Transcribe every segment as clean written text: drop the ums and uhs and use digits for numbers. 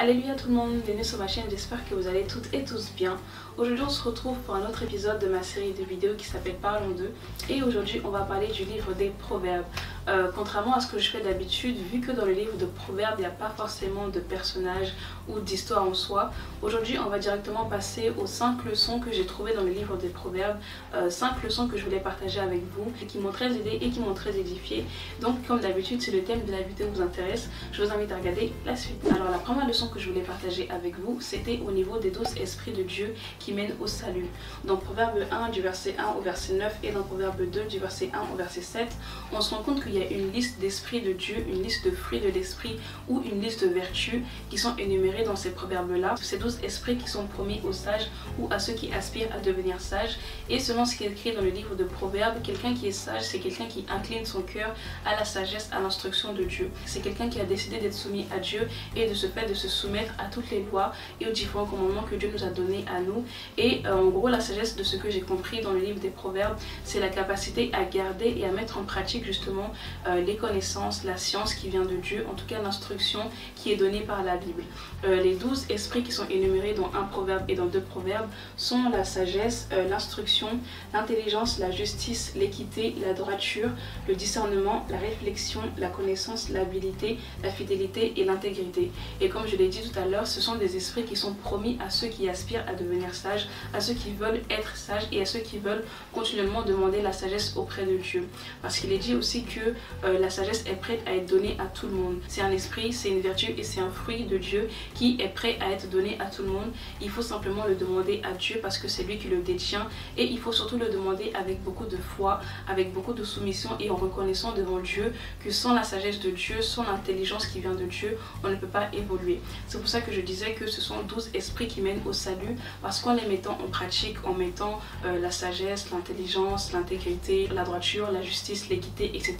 Alléluia tout le monde, bienvenue sur ma chaîne, j'espère que vous allez toutes et tous bien. Aujourd'hui on se retrouve pour un autre épisode de ma série de vidéos qui s'appelle Parlons d'eux. Et aujourd'hui on va parler du livre des Proverbes. Contrairement à ce que je fais d'habitude, vu que dans le livre de Proverbes il n'y a pas forcément de personnages ou d'histoire en soi, aujourd'hui on va directement passer aux 5 leçons que j'ai trouvées dans le livre des Proverbes. 5 leçons que je voulais partager avec vous et qui m'ont très aidé et qui m'ont très édifié. Donc comme d'habitude, si le thème de la vidéo vous intéresse, je vous invite à regarder la suite. Alors la première leçon que je voulais partager avec vous, c'était au niveau des 12 esprits de Dieu qui mènent au salut. Dans Proverbe 1 du verset 1 au verset 9 et dans Proverbe 2 du verset 1 au verset 7, on se rend compte qu'il y a une liste d'esprits de Dieu, une liste de fruits de l'esprit ou une liste de vertus qui sont énumérées dans ces proverbes-là. Ces 12 esprits qui sont promis aux sages ou à ceux qui aspirent à devenir sages. Et selon ce qui est écrit dans le livre de Proverbes, quelqu'un qui est sage, c'est quelqu'un qui incline son cœur à la sagesse, à l'instruction de Dieu. C'est quelqu'un qui a décidé d'être soumis à Dieu et de ce fait de se soumettre à toutes les lois et aux différents commandements que Dieu nous a donnés à nous. Et en gros, la sagesse, de ce que j'ai compris dans le livre des Proverbes, c'est la capacité à garder et à mettre en pratique justement les connaissances, la science qui vient de Dieu, en tout cas l'instruction qui est donnée par la Bible. Les 12 esprits qui sont énumérés dans un proverbe et dans 2 proverbes sont la sagesse, l'instruction, l'intelligence, la justice, l'équité, la droiture, le discernement, la réflexion, la connaissance, l'habileté, la fidélité et l'intégrité. Et comme je l'ai dit tout à l'heure, ce sont des esprits qui sont promis à ceux qui aspirent à devenir sages, à ceux qui veulent être sages et à ceux qui veulent continuellement demander la sagesse auprès de Dieu. Parce qu'il est dit aussi que la sagesse est prête à être donnée à tout le monde. C'est un esprit, c'est une vertu et c'est un fruit de Dieu qui est prêt à être donné à tout le monde. Il faut simplement le demander à Dieu parce que c'est lui qui le détient, et il faut surtout le demander avec beaucoup de foi, avec beaucoup de soumission et en reconnaissant devant Dieu que sans la sagesse de Dieu, sans l'intelligence qui vient de Dieu, on ne peut pas évoluer. C'est pour ça que je disais que ce sont 12 esprits qui mènent au salut, parce qu'en les mettant en pratique, en mettant la sagesse, l'intelligence, l'intégrité, la droiture, la justice, l'équité, etc.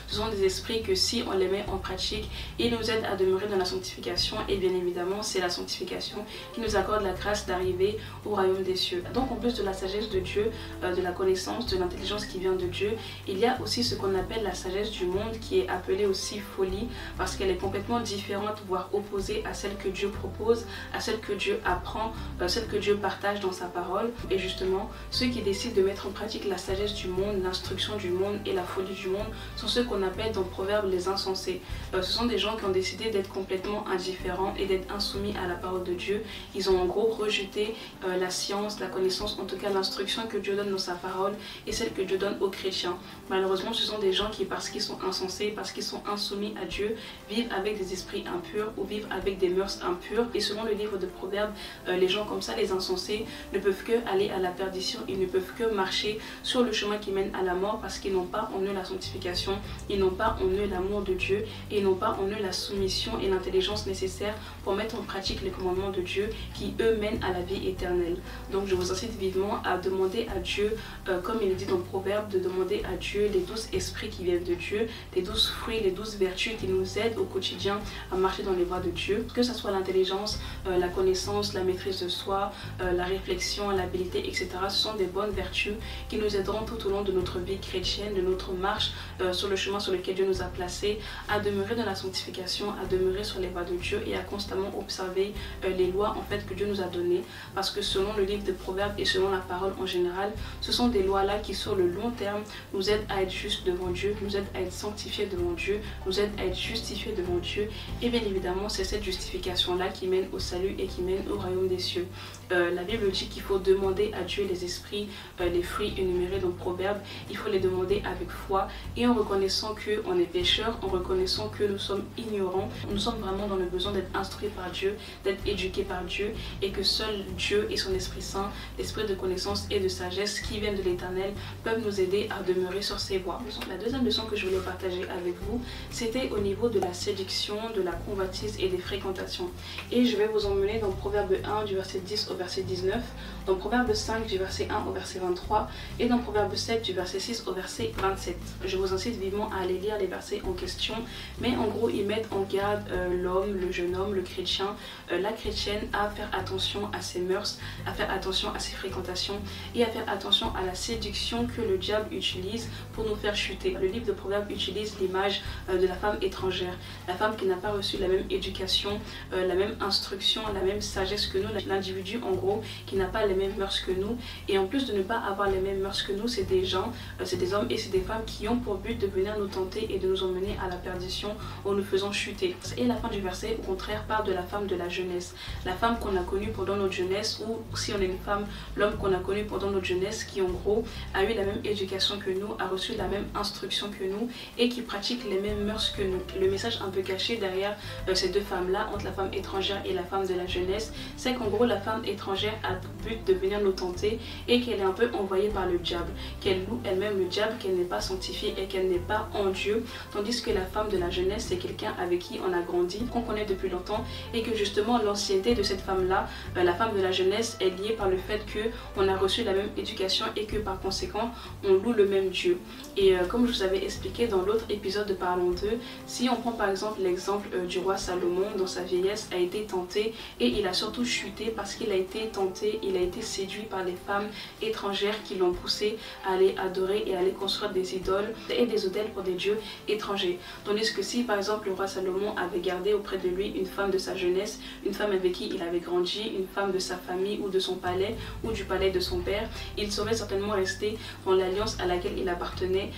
Ce sont des esprits que si on les met en pratique, ils nous aident à demeurer dans la sanctification, et bien évidemment c'est la sanctification qui nous accorde la grâce d'arriver au royaume des cieux. Donc en plus de la sagesse de Dieu, de la connaissance, de l'intelligence qui vient de Dieu, il y a aussi ce qu'on appelle la sagesse du monde, qui est appelée aussi folie, parce qu'elle est complètement différente, voire opposée à celle que Dieu propose, à celle que Dieu apprend, celle que Dieu partage dans sa parole. Et justement, ceux qui décident de mettre en pratique la sagesse du monde, l'instruction du monde et la folie du monde sont ceux qu'on appelle dans Proverbes les insensés. Ce sont des gens qui ont décidé d'être complètement indifférents et d'être insoumis à la parole de Dieu. Ils ont en gros rejeté la science, la connaissance, en tout cas l'instruction que Dieu donne dans sa parole et celle que Dieu donne aux chrétiens. Malheureusement, ce sont des gens qui, parce qu'ils sont insensés, parce qu'ils sont insoumis à Dieu, vivent avec des esprits impurs ou vivent avec des mœurs impures. Et selon le livre de Proverbes, les gens comme ça, les insensés, ne peuvent que aller à la perdition, ils ne peuvent que marcher sur le chemin qui mène à la mort, parce qu'ils n'ont pas en eux la sanctification, ils n'ont pas en eux l'amour de Dieu, et ils n'ont pas en eux la soumission et l'intelligence nécessaires pour mettre en pratique les commandements de Dieu qui eux mènent à la vie éternelle. Donc je vous incite vivement à demander à Dieu, comme il est dit dans Proverbe, de demander à Dieu les 12 esprits qui viennent de Dieu, les 12 fruits, les 12 vertus qui nous aident au quotidien à marcher dans les voies de Dieu, que ce soit l'intelligence, la connaissance, la maîtrise de soi, la réflexion, l'habileté, etc. Ce sont des bonnes vertus qui nous aideront tout au long de notre vie chrétienne, de notre marche sur le chemin sur lequel Dieu nous a placés, à demeurer dans la sanctification, à demeurer sur les voies de Dieu et à constamment observer les lois en fait que Dieu nous a données, parce que selon le livre de Proverbes et selon la parole en général, ce sont des lois là qui sur le long terme nous aident à être justes devant Dieu, nous aident à être sanctifiés devant Dieu, nous aident à être justifiés devant Dieu, et bien évidemment c'est cette justification là qui mène au salut et qui mène au royaume des cieux. La Bible dit qu'il faut demander à Dieu les esprits, les fruits énumérés dans Proverbes, il faut les demander avec foi et en reconnaissant qu'on est pécheurs, en reconnaissant que nous sommes ignorants, nous sommes vraiment dans le besoin d'être instruits par Dieu, d'être éduqués par Dieu, et que seul Dieu et son Esprit Saint, l'Esprit de connaissance et de sagesse qui viennent de l'Éternel, peuvent nous aider à demeurer sur ses voies. La deuxième leçon que je voulais partager avec vous, c'était au niveau de la séduction, de la convoitise et des fréquentations. Et je vais vous emmener dans Proverbe 1 du verset 10 au verset 19, dans Proverbe 5 du verset 1 au verset 23 et dans Proverbe 7 du verset 6 au verset 27. Je vous incite vivement à aller lire les versets en question, mais en gros ils mettent en garde l'homme, le jeune homme, le chrétien, la chrétienne à faire attention à ses mœurs, à faire attention à ses fréquentations et à faire attention à la séduction que le diable utilise pour nous faire chuter. Le livre de Proverbes utilise l'image de la femme étrangère, la femme qui n'a pas reçu la même éducation la même instruction, la même sagesse que nous, l'individu en gros qui n'a pas les mêmes mœurs que nous. Et en plus de ne pas avoir les mêmes mœurs que nous, c'est des gens, c'est des hommes et c'est des femmes qui ont pour but de venir nous tenter et de nous emmener à la perdition en nous faisant chuter. Et la fin du verset au contraire parle de la femme de la jeunesse, la femme qu'on a connue pendant notre jeunesse, ou si on est une femme, l'homme qu'on a connu pendant notre jeunesse, qui en gros a eu la même éducation que nous, a reçu la même instruction que nous et qui pratique les mêmes mœurs que nous. Le message un peu caché derrière ces deux femmes là, entre la femme étrangère et la femme de la jeunesse, c'est qu'en gros la femme étrangère a pour but de venir nous tenter et qu'elle est un peu envoyée par le diable, qu'elle loue elle-même le diable, qu'elle n'est pas sanctifiée et qu'elle n'est pas en Dieu, tandis que la femme de la jeunesse c'est quelqu'un avec qui on a grandi, qu'on connaît depuis longtemps et que justement l'ancienneté de cette femme là, la femme de la jeunesse est liée par le fait que on a reçu la même éducation et que par conséquent on loue le même Dieu. Et comme je vous avais expliqué dans l'autre épisode de Parlons d'eux, si on prend par exemple l'exemple du roi Salomon, dans sa vieillesse a été tenté et il a surtout chuté parce qu'il a été tenté, il a été séduit par les femmes étrangères qui l'ont poussé à aller adorer et à aller construire des idoles et des autels pour des dieux étrangers. Tandis que si par exemple le roi Salomon avait gardé auprès de lui une femme de sa jeunesse, une femme avec qui il avait grandi, une femme de sa famille ou de son palais ou du palais de son père, il serait certainement resté dans l'alliance à laquelle il appartenait.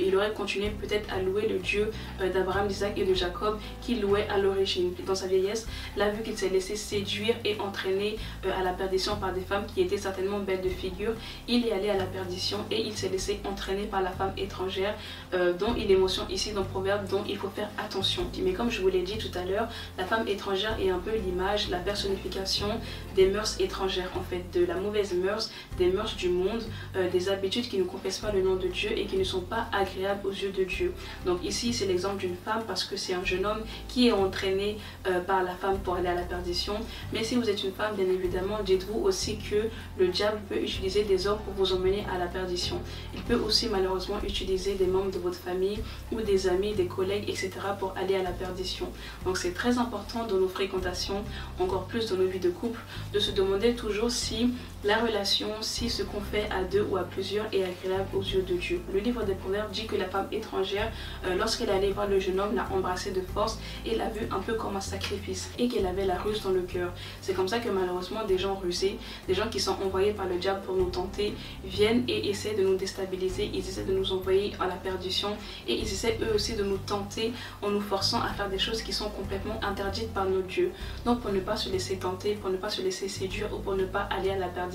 Il aurait continué peut-être à louer le Dieu d'Abraham, d'Isaac et de Jacob qu'il louait à l'origine. Dans sa vieillesse, là vu qu'il s'est laissé séduire et entraîner à la perdition par des femmes qui étaient certainement belles de figure, il est allé à la perdition et il s'est laissé entraîner par la femme étrangère dont il est mention ici dans Proverbe, dont il faut faire attention. Mais comme je vous l'ai dit tout à l'heure, la femme étrangère est un peu l'image, la personnification des mœurs étrangères, en fait, de la mauvaise mœurs, des mœurs du monde, des habitudes qui ne confessent pas le nom de Dieu et qui ne sont pas agréables aux yeux de Dieu. Donc ici c'est l'exemple d'une femme parce que c'est un jeune homme qui est entraîné par la femme pour aller à la perdition. Mais si vous êtes une femme, bien évidemment, dites-vous aussi que le diable peut utiliser des hommes pour vous emmener à la perdition. Il peut aussi malheureusement utiliser des membres de votre famille ou des amis, des collègues, etc. pour aller à la perdition. Donc c'est très important dans nos fréquentations, encore plus dans nos vies de couple, de se demander toujours si la relation, si ce qu'on fait à deux ou à plusieurs est agréable aux yeux de Dieu. Le livre des Proverbes dit que la femme étrangère, lorsqu'elle allait voir le jeune homme, l'a embrassé de force et l'a vu un peu comme un sacrifice et qu'elle avait la ruse dans le cœur. C'est comme ça que malheureusement des gens rusés, des gens qui sont envoyés par le diable pour nous tenter, viennent et essaient de nous déstabiliser, ils essaient de nous envoyer à la perdition et ils essaient eux aussi de nous tenter en nous forçant à faire des choses qui sont complètement interdites par nos dieux. Donc pour ne pas se laisser tenter, pour ne pas se laisser séduire ou pour ne pas aller à la perdition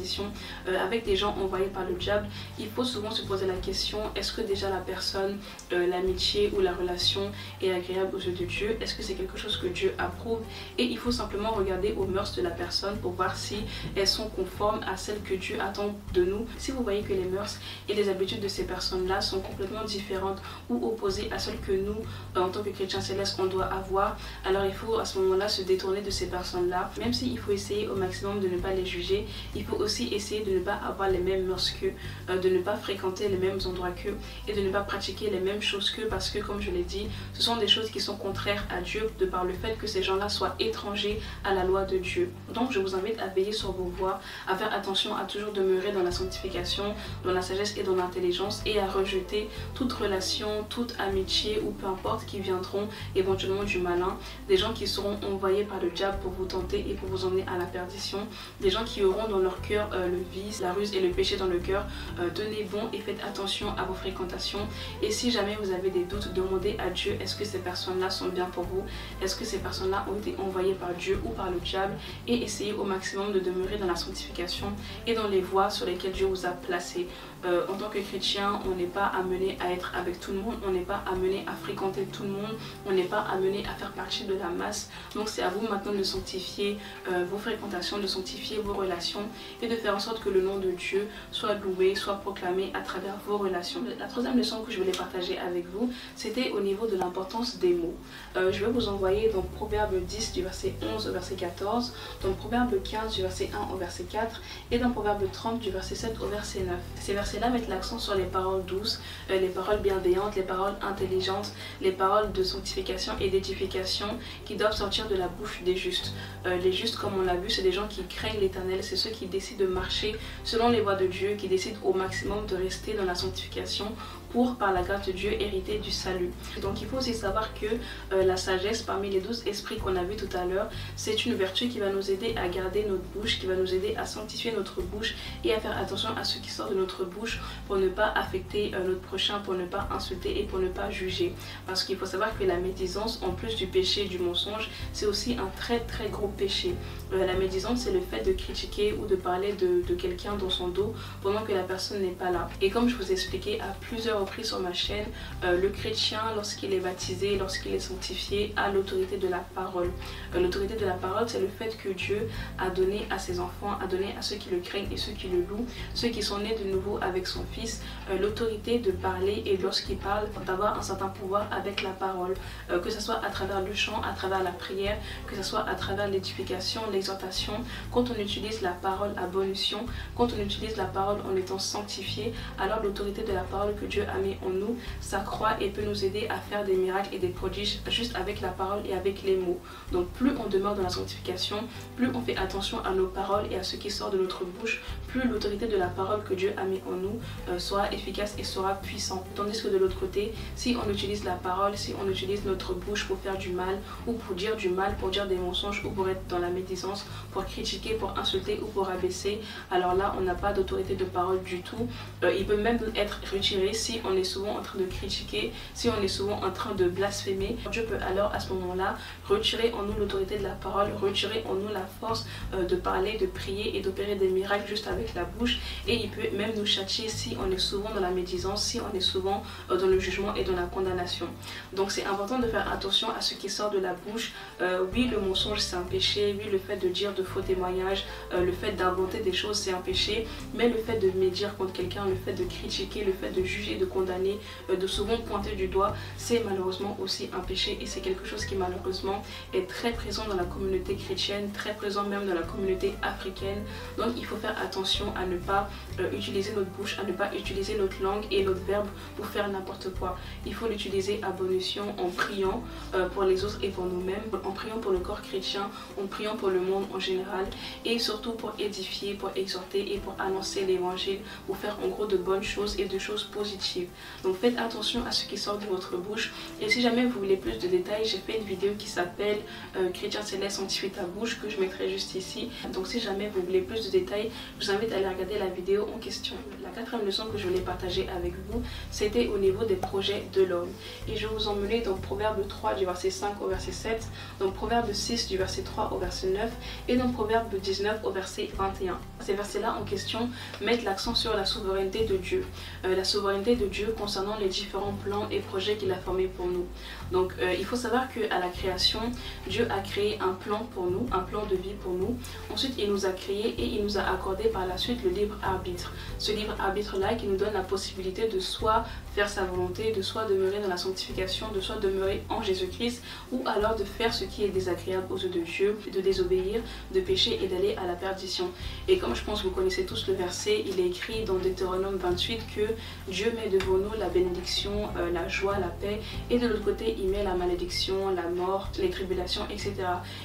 avec des gens envoyés par le diable, il faut souvent se poser la question, est-ce que déjà la personne, l'amitié ou la relation est agréable aux yeux de Dieu? Est-ce que c'est quelque chose que Dieu approuve? Et il faut simplement regarder aux mœurs de la personne pour voir si elles sont conformes à celles que Dieu attend de nous. Si vous voyez que les mœurs et les habitudes de ces personnes-là sont complètement différentes ou opposées à celles que nous, en tant que chrétiens célestes, on doit avoir, alors il faut à ce moment-là se détourner de ces personnes-là. Même s'il faut essayer au maximum de ne pas les juger, il faut aussi essayer de ne pas avoir les mêmes mœurs qu'eux, de ne pas fréquenter les mêmes endroits qu'eux et de ne pas pratiquer les mêmes choses qu'eux, parce que comme je l'ai dit, ce sont des choses qui sont contraires à Dieu de par le fait que ces gens-là soient étrangers à la loi de Dieu. Donc je vous invite à veiller sur vos voies, à faire attention à toujours demeurer dans la sanctification, dans la sagesse et dans l'intelligence et à rejeter toute relation, toute amitié ou peu importe qui viendront éventuellement du malin, des gens qui seront envoyés par le diable pour vous tenter et pour vous emmener à la perdition, des gens qui auront dans leur cœur le vice, la ruse et le péché dans le cœur. Tenez bon et faites attention à vos fréquentations, et si jamais vous avez des doutes, demandez à Dieu, est-ce que ces personnes-là sont bien pour vous, est-ce que ces personnes-là ont été envoyées par Dieu ou par le diable, et essayez au maximum de demeurer dans la sanctification et dans les voies sur lesquelles Dieu vous a placé. En tant que chrétien, on n'est pas amené à être avec tout le monde, on n'est pas amené à fréquenter tout le monde, on n'est pas amené à faire partie de la masse. Donc c'est à vous maintenant de sanctifier vos fréquentations, de sanctifier vos relations et de faire en sorte que le nom de Dieu soit loué, soit proclamé à travers vos relations. La troisième leçon que je voulais partager avec vous, c'était au niveau de l'importance des mots. Je vais vous envoyer dans Proverbe 10 du verset 11 au verset 14, dans Proverbe 15 du verset 1 au verset 4 et dans Proverbe 30 du verset 7 au verset 9. Ces versets-là mettent l'accent sur les paroles douces, les paroles bienveillantes, les paroles intelligentes, les paroles de sanctification et d'édification qui doivent sortir de la bouche des justes. Les justes, comme on l'a vu, c'est des gens qui craignent l'Éternel, c'est ceux qui décident de marcher selon les voies de Dieu, qui décident au maximum de rester dans la sanctification pour, par la grâce de Dieu, hériter du salut. Donc il faut aussi savoir que la sagesse, parmi les 12 esprits qu'on a vu tout à l'heure, c'est une vertu qui va nous aider à garder notre bouche, qui va nous aider à sanctifier notre bouche et à faire attention à ce qui sort de notre bouche pour ne pas affecter notre prochain, pour ne pas insulter et pour ne pas juger. Parce qu'il faut savoir que la médisance, en plus du péché du mensonge, c'est aussi un très gros péché. La médisance, c'est le fait de critiquer ou de parler de quelqu'un dans son dos pendant que la personne n'est pas là. Et comme je vous ai expliqué à plusieurs reprises sur ma chaîne, le chrétien, lorsqu'il est baptisé, lorsqu'il est sanctifié, a l'autorité de la parole. L'autorité de la parole, c'est le fait que Dieu a donné à ses enfants, a donné à ceux qui le craignent et ceux qui le louent, ceux qui sont nés de nouveau avec son Fils, l'autorité de parler et lorsqu'il parle, d'avoir un certain pouvoir avec la parole, que ce soit à travers le chant, à travers la prière, que ce soit à travers l'édification, l'exhortation. Quand on utilise la parole à bon escient, quand on utilise la parole en étant sanctifié, alors l'autorité de la parole que Dieu a mis en nous s'accroît et peut nous aider à faire des miracles et des prodiges juste avec la parole et avec les mots. Donc plus on demeure dans la sanctification, plus on fait attention à nos paroles et à ce qui sort de notre bouche, plus l'autorité de la parole que Dieu a mis en nous sera efficace et sera puissante. Tandis que de l'autre côté, si on utilise la parole, si on utilise notre bouche pour faire du mal ou pour dire du mal, pour dire des mensonges ou pour être dans la médisance, pour critiquer, pour insulter ou pour abaisser, alors là on n'a pas d'autorité de parole du tout. Il peut même être retiré si on est souvent en train de critiquer, si on est souvent en train de blasphémer. Dieu peut alors à ce moment-là retirer en nous l'autorité de la parole, retirer en nous la force de parler, de prier et d'opérer des miracles juste avec la bouche, et il peut même nous châtier si on est souvent dans la médisance, si on est souvent dans le jugement et dans la condamnation. Donc c'est important de faire attention à ce qui sort de la bouche. Oui, le mensonge c'est un péché, oui, le fait de dire de faux témoignages, le fait d'inventer des choses c'est un péché, mais le fait de médire contre quelqu'un, le fait de critiquer, le fait de juger, de condamner, de souvent pointer du doigt, c'est malheureusement aussi un péché, et c'est quelque chose qui malheureusement est très présent dans la communauté chrétienne, très présent même dans la communauté africaine. Donc il faut faire attention à ne pas utiliser notre bouche, à ne pas utiliser notre langue et notre verbe pour faire n'importe quoi. Il faut l'utiliser à bon escient en priant pour les autres et pour nous-mêmes, en priant pour le corps chrétien, en priant pour le monde en général, et surtout pour édifier, pour exhorter et pour annoncer l'évangile, pour faire en gros de bonnes choses et de choses positives. Donc faites attention à ce qui sort de votre bouche. Et si jamais vous voulez plus de détails, j'ai fait une vidéo qui s'appelle Chrétien céleste, sanctifie ta bouche, que je mettrai juste ici. Donc si jamais vous voulez plus de détails, je vous invite à aller regarder la vidéo en question. La quatrième leçon que je voulais partager avec vous, c'était au niveau des projets de l'homme. Et je vais vous emmener dans Proverbe 3 du verset 5 au verset 7, dans Proverbe 6 du verset 3 au verset 9 et dans Proverbe 19 au verset 21. Ces versets-là en question mettent l'accent sur la souveraineté de Dieu. La souveraineté de Dieu concernant les différents plans et projets qu'il a formés pour nous. Donc il faut savoir qu'à la création, Dieu a créé un plan pour nous, un plan de vie pour nous. Ensuite, il nous a créé et il nous a accordé par la suite le libre arbitre. Ce libre arbitre-là qui nous donne la possibilité de soit faire sa volonté, de soit demeurer dans la sanctification, de soit demeurer en Jésus-Christ, ou alors de faire ce qui est désagréable aux yeux de Dieu, de désobéir, de pécher et d'aller à la perdition. Et comme je pense que vous connaissez tous le verset, il est écrit dans Deutéronome 28 que Dieu met devant nous la bénédiction, la joie, la paix, et de l'autre côté il met la malédiction, la mort, les tribulations, etc.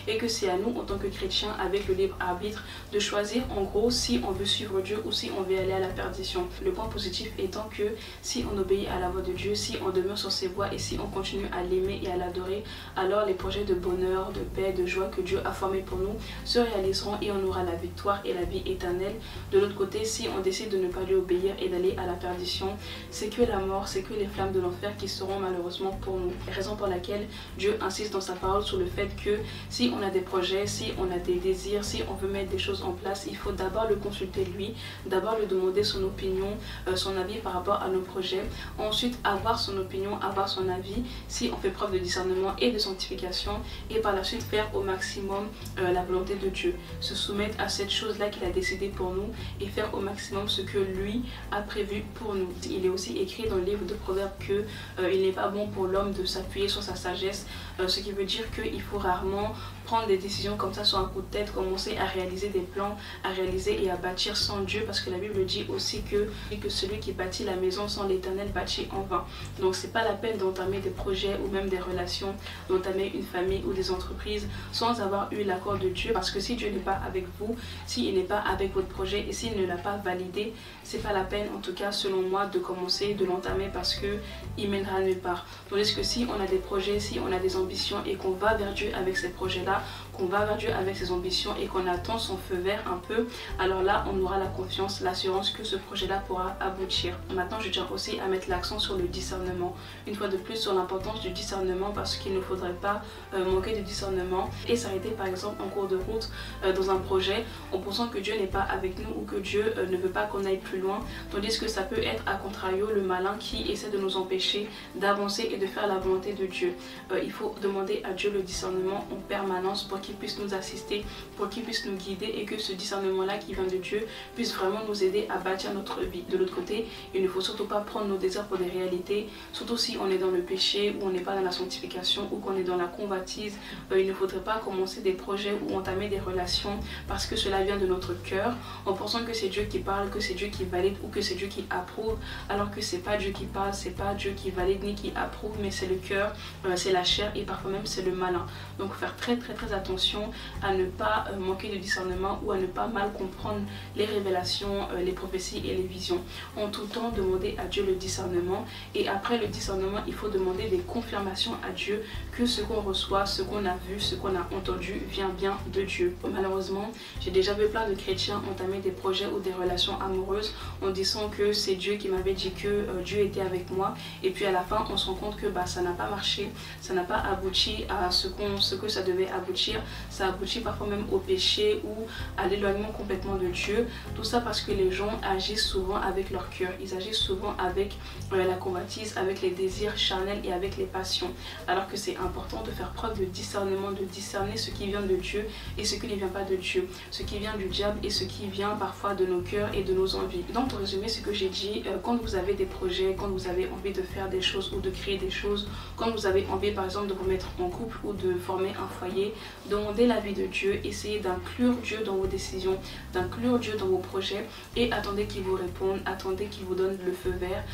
Et que c'est à nous en tant que chrétiens avec le libre arbitre de choisir en gros si on veut suivre Dieu ou si on veut aller à la perdition. Le point positif étant que si on obéit à la voix de Dieu, si on demeure sur ses voies et si on continue à l'aimer et à l'adorer, alors les projets de bonheur, de paix, de joie que Dieu a formés pour nous se réaliseront et on aura la victoire et la vie éternelle. De l'autre côté, si on décide de ne pas lui obéir et d'aller à la perdition, c'est que la mort, c'est que les flammes de l'enfer qui seront malheureusement pour nous. Raison pour laquelle Dieu insiste dans sa parole sur le fait que si on a des projets, si on a des désirs, si on veut mettre des choses en place, il faut d'abord le consulter lui, d'abord lui demander son opinion, son avis par rapport à nos projets, ensuite avoir son opinion, avoir son avis, si on fait preuve de discernement et de sanctification, et par la suite faire au maximum la volonté de Dieu, se soumettre à cette chose-là qu'il a décidé pour nous et faire au maximum ce que lui a prévu pour nous. Il est aussi écrit dans le livre de Proverbes que il n'est pas bon pour l'homme de s'appuyer sur sa sagesse, ce qui veut dire qu'il faut rarement prendre des décisions comme ça sur un coup de tête, commencer à réaliser des plans, à réaliser et à bâtir sans Dieu, parce que la Bible dit aussi que celui qui bâtit la maison sans l'Éternel bâtit en vain. Donc c'est pas la peine d'entamer des projets ou même des relations, d'entamer une famille ou des entreprises sans avoir eu l'accord de Dieu, parce que si Dieu n'est pas avec vous, s'il n'est pas avec votre projet et s'il ne l'a pas validé, c'est pas la peine, en tout cas selon moi, de commencer, de l'entamer, parce que il mènera nulle part. Tandis que si on a des projets, si on a des ambitions et qu'on va vers Dieu avec ces projets-là, qu'on va vers Dieu avec ses ambitions et qu'on attend son feu vert un peu, alors là on aura la confiance, l'assurance que ce projet-là pourra aboutir. Maintenant je tiens aussi à mettre l'accent sur le discernement, une fois de plus sur l'importance du discernement, parce qu'il ne faudrait pas manquer de discernement et s'arrêter par exemple en cours de route dans un projet en pensant que Dieu n'est pas avec nous ou que Dieu ne veut pas qu'on aille plus loin, tandis que ça peut être à contrario le malin qui essaie de nous empêcher d'avancer et de faire la volonté de Dieu. Il faut demander à Dieu le discernement en permanence pour qu'il puisse nous assister, pour qu'il puisse nous guider et que ce discernement-là qui vient de Dieu puisse vraiment nous aider à bâtir notre vie. De l'autre côté, il ne faut surtout pas prendre nos désirs pour des réalités, surtout si on est dans le péché ou on n'est pas dans la sanctification ou qu'on est dans la convoitise. Il ne faudrait pas commencer des projets ou entamer des relations parce que cela vient de notre cœur en pensant que c'est Dieu qui parle, que c'est Dieu qui valide ou que c'est Dieu qui approuve, alors que c'est pas Dieu qui parle, c'est pas Dieu qui valide ni qui approuve, mais c'est le cœur, c'est la chair et parfois même c'est le malin. Donc faire très attention à ne pas manquer de discernement ou à ne pas mal comprendre les révélations, les prophéties et les visions. En tout temps, demander à Dieu le discernement, et après le discernement, il faut demander des confirmations à Dieu que ce qu'on reçoit, ce qu'on a vu, ce qu'on a entendu vient bien de Dieu. Malheureusement, j'ai déjà vu plein de chrétiens entamer des projets ou des relations amoureuses en disant que c'est Dieu qui m'avait dit que Dieu était avec moi, et puis à la fin on se rend compte que ça n'a pas marché, ça n'a pas abouti à ce que ça devait aboutir, ça aboutit parfois même au péché ou à l'éloignement complètement de Dieu. Tout ça parce que les gens agissent souvent avec leur cœur, ils agissent souvent avec la convoitise, avec les désirs charnels et avec les passions, alors que c'est important de faire preuve de discernement, de discerner ce qui vient de Dieu et ce qui ne vient pas de Dieu, ce qui vient du diable et ce qui vient parfois de nos cœurs et de nos envies. Donc pour résumer ce que j'ai dit, quand vous avez des projets, quand vous avez envie de faire des choses ou de créer des choses, quand vous avez envie par exemple de vous mettre en couple ou de former un foyer, demandez l'avis de Dieu, essayez d'inclure Dieu dans vos décisions, d'inclure Dieu dans vos projets et attendez qu'il vous réponde, attendez qu'il vous donne le feu vert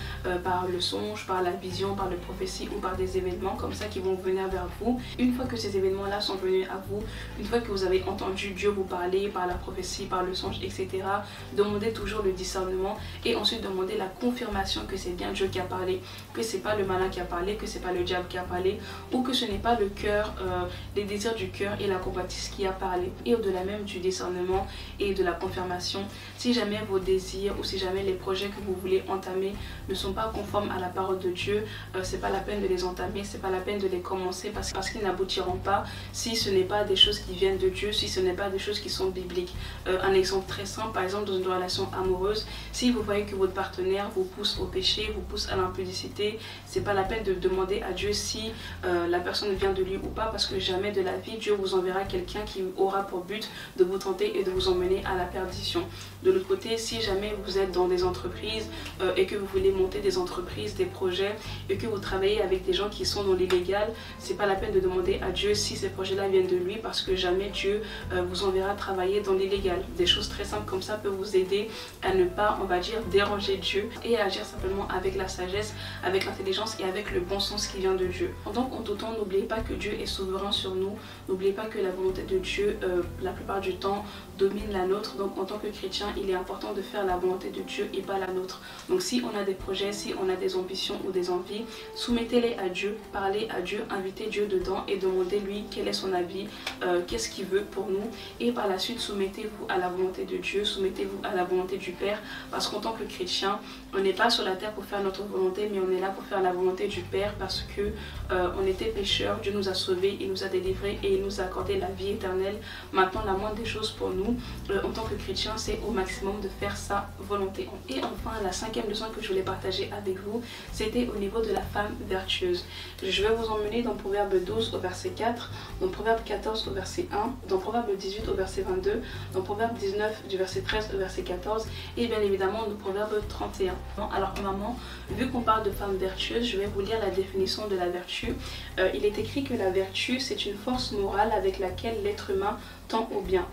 par le songe, par la vision, par le prophétie ou par des événements comme ça qui vont venir vers vous. Une fois que ces événements-là sont venus à vous, une fois que vous avez entendu Dieu vous parler par la prophétie, par le songe, etc., demandez toujours le discernement et ensuite demandez la confirmation que c'est bien Dieu qui a parlé, que c'est pas le malin qui a parlé, que c'est pas le diable qui a parlé ou que ce n'est pas le cœur, les désirs du cœur et la convoitise qui a parlé. Et au-delà même du discernement et de la confirmation, si jamais vos désirs ou si jamais les projets que vous voulez entamer ne sont pas conformes à la parole de Dieu, c'est pas la peine de les entamer, c'est pas la peine de les commencer parce qu'ils n'aboutiront pas si ce n'est pas des choses qui viennent de Dieu, si ce n'est pas des choses qui sont bibliques. Un exemple très simple, par exemple dans une relation amoureuse, si vous voyez que votre partenaire vous pousse au péché, vous pousse à l'impudicité, c'est pas la peine de demander à Dieu si la personne vient de lui ou pas, parce que jamais de la vie Dieu vous enverra quelqu'un qui aura pour but de vous tenter et de vous emmener à la perdition. De l'autre côté, si jamais vous êtes dans des entreprises et que vous voulez monter des entreprises, des projets et que vous travaillez avec des gens qui sont dans l'illégal, c'est pas la peine de demander à Dieu si ces projets-là viennent de lui, parce que jamais Dieu vous enverra travailler dans l'illégal. Des choses très simples comme ça peuvent vous aider à ne pas, on va dire, déranger Dieu et à agir simplement avec la sagesse, avec l'intelligence et avec le bon sens qui vient de Dieu. Donc en tout temps, n'oubliez pas que Dieu est souverain sur nous, n'oubliez pas que la volonté de Dieu, la plupart du temps, domine la nôtre. Donc en tant que chrétien, il est important de faire la volonté de Dieu et pas la nôtre. Donc si on a des projets, si on a des ambitions ou des envies, soumettez-les à Dieu, parlez à Dieu, invitez Dieu dedans et demandez-lui quel est son avis, qu'est-ce qu'il veut pour nous, et par la suite soumettez-vous à la volonté de Dieu, soumettez-vous à la volonté du Père, parce qu'en tant que chrétien, on n'est pas sur la terre pour faire notre volonté, mais on est là pour faire la volonté du Père, parce que on était pécheurs, Dieu nous a sauvés, il nous a délivrés et il nous a accordé la vie éternelle. Maintenant, la moindre des choses pour nous en tant que chrétien, c'est au maximum de faire sa volonté. Et enfin, la cinquième leçon que je voulais partager avec vous, c'était au niveau de la femme vertueuse. Je vais vous emmener dans Proverbe 12 au verset 4, dans Proverbe 14 au verset 1, dans Proverbe 18 au verset 22, dans Proverbe 19 du verset 13 au verset 14 et bien évidemment dans Proverbe 31. Alors maman, vu qu'on parle de femme vertueuse, je vais vous lire la définition de la vertu. Il est écrit que la vertu, c'est une force morale avec laquelle l'être humain tend au bien.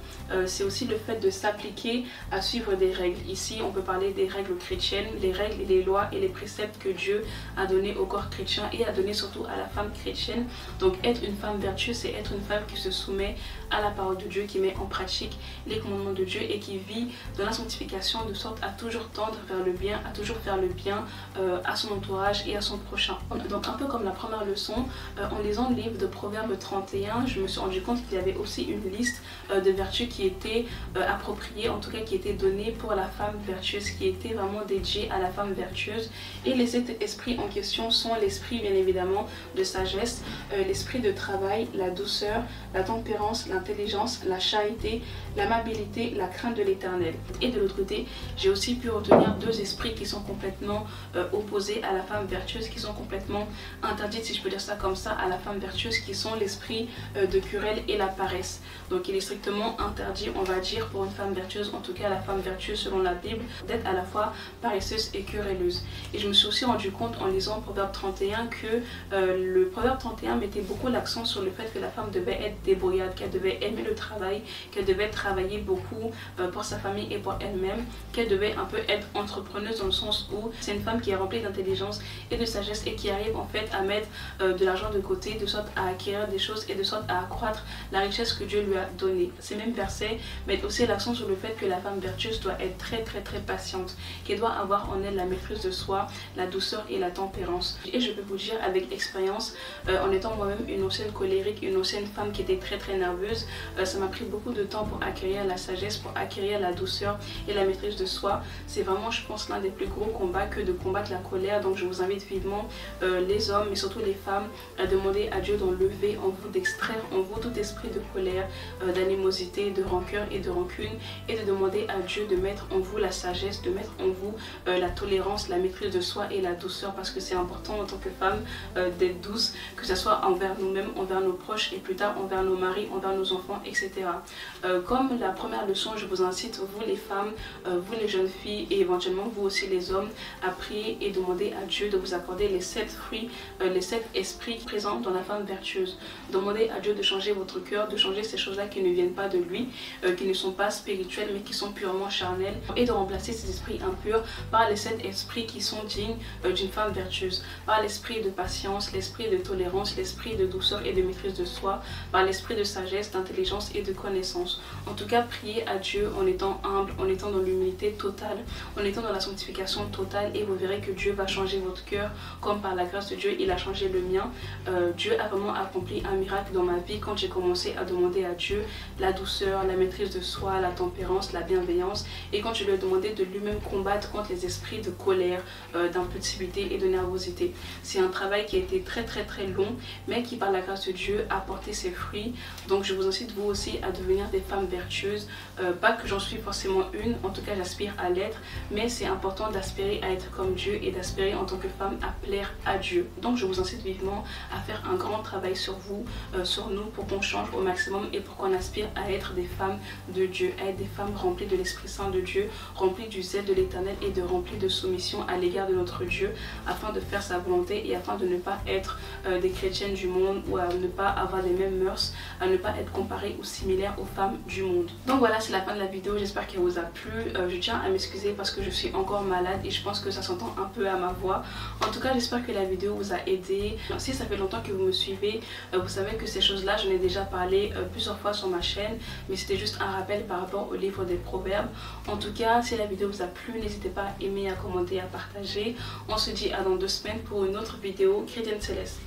C'est aussi le fait de s'appliquer à suivre des règles. Ici on peut parler des règles chrétiennes, les règles et les lois et les préceptes que Dieu a donné au corps chrétien et a donné surtout à la femme chrétienne. Donc être une femme vertueuse, c'est être une femme qui se soumet à la parole de Dieu, qui met en pratique les commandements de Dieu et qui vit dans la sanctification de sorte à toujours tendre vers le bien, à toujours faire le bien à son entourage et à son prochain. Donc un peu comme la première leçon, en lisant le livre de Proverbes 31, je me suis rendu compte qu'il y avait aussi une liste de vertus qui étaient appropriées, en tout cas qui étaient données pour la femme vertueuse, qui était vraiment dédiée à la femme vertueuse. Et les 7 esprits en question sont l'esprit bien évidemment de sagesse, l'esprit de travail, la douceur, la tempérance, l'intelligence, la charité, l'amabilité, la crainte de l'éternel. Et de l'autre côté, j'ai aussi pu retenir 2 esprits qui sont complètement opposés à la femme vertueuse, qui sont complètement interdits, si je peux dire ça comme ça, à la femme vertueuse, qui sont l'esprit de querelle et la paresse. Donc il est strictement interdit, on va dire, pour une femme vertueuse, en tout cas la femme vertueuse selon la Bible, d'être à la fois paresseuse et querelleuse. Et je me suis aussi rendu compte en lisant Proverbe 31 que le Proverbe 31 mettait beaucoup l'accent sur le fait que la femme devait être débrouillarde, qu'elle devait aimer le travail, qu'elle devait travailler beaucoup pour sa famille et pour elle-même, qu'elle devait un peu être entrepreneuse dans le sens où c'est une femme qui est remplie d'intelligence et de sagesse et qui arrive en fait à mettre de l'argent de côté de sorte à acquérir des choses et de sorte à accroître la richesse que Dieu lui a donnée. Ces mêmes versets mettent aussi l'accent sur le fait que la femme vertueuse doit être très patiente, qu'elle doit avoir en elle la maîtrise de soi, la douceur et la tempérance. Et je peux vous dire avec expérience, en étant moi-même une ancienne colérique, une ancienne femme qui était très nerveuse, ça m'a pris beaucoup de temps pour acquérir la sagesse, pour acquérir la douceur et la maîtrise de soi. C'est vraiment, je pense, l'un des plus gros combats que de combattre la colère. Donc je vous invite vivement, les hommes mais surtout les femmes, à demander à Dieu d'enlever en vous, d'extraire en vous tout esprit de colère, d'animosité, de rancœur et de rancune, et de demander à Dieu de mettre en vous la sagesse, de mettre en vous la tolérance, la maîtrise de soi et la douceur, parce que c'est important en tant que femme d'être douce, que ce soit envers nous-mêmes, envers nos proches et plus tard envers nos maris, envers nos enfants, etc. Comme la première leçon, je vous incite, vous les femmes, vous les jeunes filles et éventuellement vous aussi les hommes, à prier et demander à Dieu de vous accorder les 7 fruits, les 7 esprits présents dans la femme vertueuse. Demandez à Dieu de changer votre cœur, de changer ces choses-là qui ne viennent pas de lui, qui ne sont pas spirituelles mais qui sont purement charnelles, et de remplacer ces esprits impurs par les 7 esprits qui sont dignes d'une femme vertueuse, par l'esprit de patience, l'esprit de tolérance, l'esprit de douceur et de maîtrise de soi, par l'esprit de sagesse, d'intelligence et de connaissance. En tout cas, priez à Dieu en étant humble, en étant dans l'humilité totale, en étant dans la sanctification totale, et vous verrez que Dieu va changer votre cœur comme par la grâce de Dieu il a changé le mien. Dieu a vraiment accompli un miracle dans ma vie quand j'ai commencé à demander à Dieu la douceur, la maîtrise de soi, la tempérance, la bienveillance, et quand je lui ai demandé de lui-même combattre contre les esprits de colère, d'impulsivité et de nervosité. C'est un travail qui a été très long, mais qui par la grâce de Dieu a porté ses fruits. Donc je vous incite vous aussi à devenir des femmes vertueuses, pas que j'en suis forcément une, en tout cas j'aspire à l'être, mais c'est important d'aspirer à être comme Dieu et d'aspirer en tant que femme à plaire à Dieu. Donc je vous incite vivement à faire un grand travail sur vous, sur nous, pour qu'on change au maximum et pour qu'on aspire à être des femmes de Dieu, à être des femmes remplies de l'Esprit Saint de Dieu, remplies du zèle de l'Éternel et remplies de soumission à l'égard de notre Dieu, afin de faire sa volonté et afin de ne pas être des chrétiennes du monde, ou à ne pas avoir les mêmes mœurs, à ne pas être comparées ou similaires aux femmes du monde. Donc voilà, c'est la fin de la vidéo, j'espère qu'elle vous a plu. Je tiens à m'excuser parce que je suis encore malade et je pense que ça s'entend un peu à ma voix. En tout cas, j'espère que la vidéo vous a aidé. Si ça fait longtemps que vous me suivez, vous savez que ces choses-là, j'en ai déjà parlé plusieurs fois sur ma chaîne, mais c'était juste un rappel par rapport au livre des Proverbes. En tout cas, si la vidéo vous a plu, n'hésitez pas à aimer, à commenter, à partager. On se dit à dans 2 semaines pour une autre vidéo chrétienne céleste.